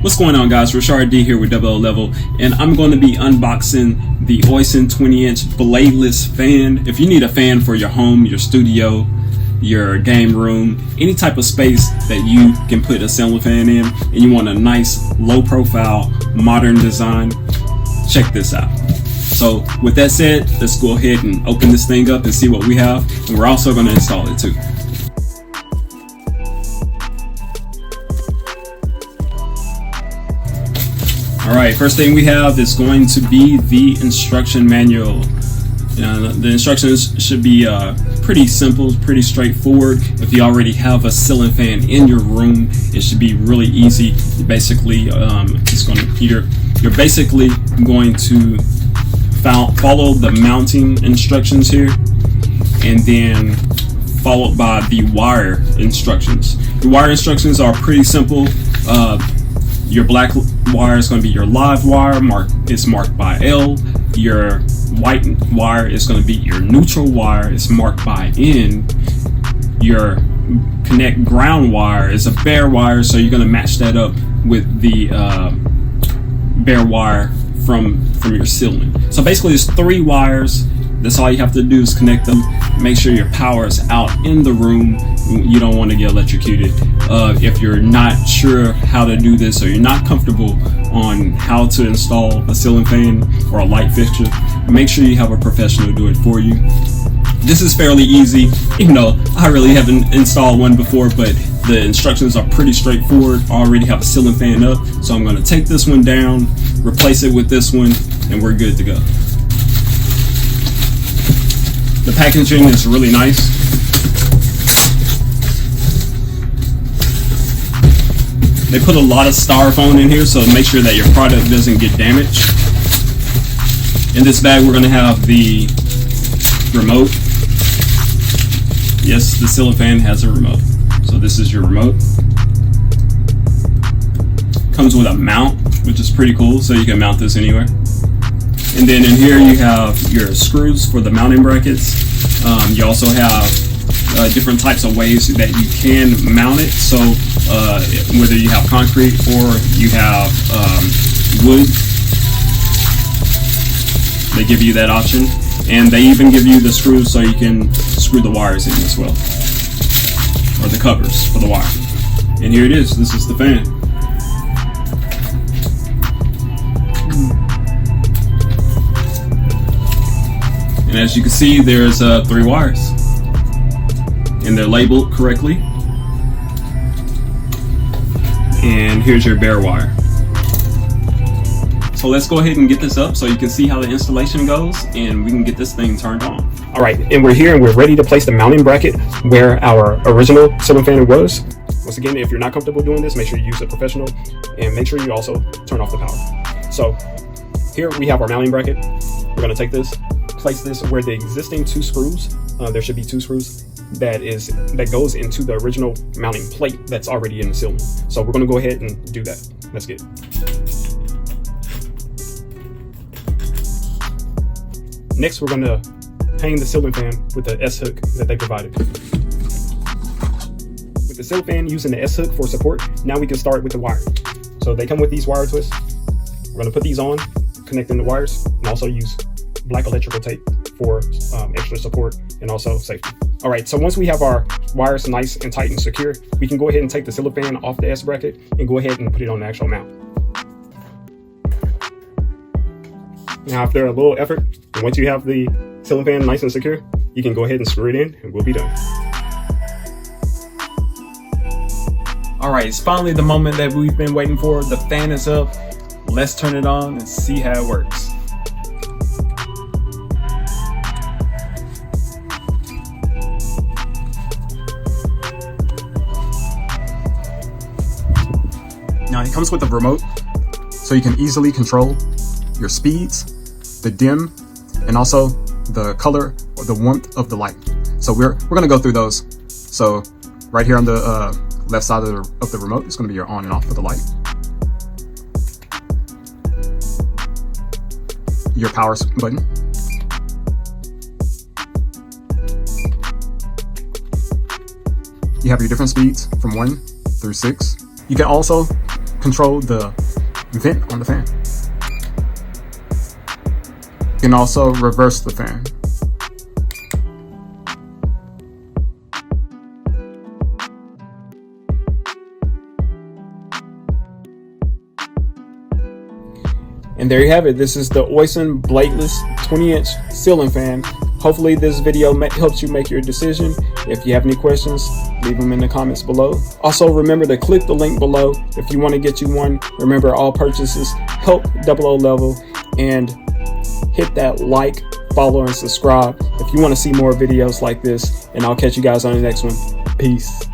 What's going on, guys? Richard D here with Double Level, and I'm going to be unboxing the Oyisen 20-inch Bladeless fan. If you need a fan for your home, your studio, your game room, any type of space that you can put a ceiling fan in, and you want a nice low profile modern design, check this out. So with that said, let's go ahead and open this thing up and see what we have, and we're also going to install it too. Alright, first thing we have is going to be the instruction manual. The instructions should be pretty simple, pretty straightforward. If you already have a ceiling fan in your room, it should be really easy. You're basically you're basically going to follow the mounting instructions here, and then followed by the wire instructions. The wire instructions are pretty simple. Your black wire is going to be your live wire, it's marked by L. Your white wire is going to be your neutral wire, it's marked by N. Your connect ground wire is a bare wire, so you're going to match that up with the bare wire from your ceiling. So basically there's 3 wires. That's all you have to do is connect them. Make sure your power is out in the room. You don't want to get electrocuted. If you're not sure how to do this, or you're not comfortable on how to install a ceiling fan or a light fixture, make sure you have a professional do it for you. This is fairly easy, even though I really haven't installed one before, but the instructions are pretty straightforward. I already have a ceiling fan up, so I'm going to take this one down, replace it with this one, and we're good to go. The packaging is really nice. They put a lot of styrofoam in here, so make sure that your product doesn't get damaged. In this bag, we're going to have the remote. Yes, the ceiling fan has a remote. So this is your remote. Comes with a mount, which is pretty cool, so you can mount this anywhere. And then in here you have your screws for the mounting brackets. You also have different types of ways that you can mount it. So whether you have concrete or you have wood, they give you that option. And they even give you the screws so you can screw the wires in as well, or the covers for the wire. And here it is. This is the fan. And as you can see, there's 3 wires, and they're labeled correctly. And here's your bare wire. So let's go ahead and get this up so you can see how the installation goes, and we can get this thing turned on. All right, and we're here and we're ready to place the mounting bracket where our original ceiling fan was. Once again, if you're not comfortable doing this, make sure you use a professional, and make sure you also turn off the power. So here we have our mounting bracket. We're gonna take this, place this where the existing 2 screws, there should be 2 screws, that goes into the original mounting plate that's already in the ceiling. So we're going to go ahead and do that. Let's get it. Next, we're going to hang the ceiling fan with the S-hook that they provided. With the ceiling fan using the S-hook for support, now we can start with the wire. So they come with these wire twists. We're going to put these on, connecting the wires, and also use black electrical tape for extra support and also safety. All right, so once we have our wires nice and tight and secure, we can go ahead and take the ceiling fan off the S bracket and go ahead and put it on the actual mount. Now, after a little effort, and once you have the ceiling fan nice and secure, you can go ahead and screw it in, and we'll be done. All right, it's finally the moment that we've been waiting for. The fan is up. Let's turn it on and see how it works. Now it comes with a remote, so you can easily control your speeds, the dim, and also the color or the warmth of the light. So we're gonna go through those. So right here on the left side of the remote, it's gonna be your on and off of the light. Your power button. You have your different speeds from 1 through 6. You can also control the vent on the fan. You can also reverse the fan. And there you have it. This is the Oyisen Bladeless 20-inch ceiling fan. Hopefully this video helps you make your decision. If you have any questions, leave them in the comments below. Also, remember to click the link below if you want to get you one. Remember, all purchases help double O level. And hit that like, follow, and subscribe if you want to see more videos like this. And I'll catch you guys on the next one. Peace.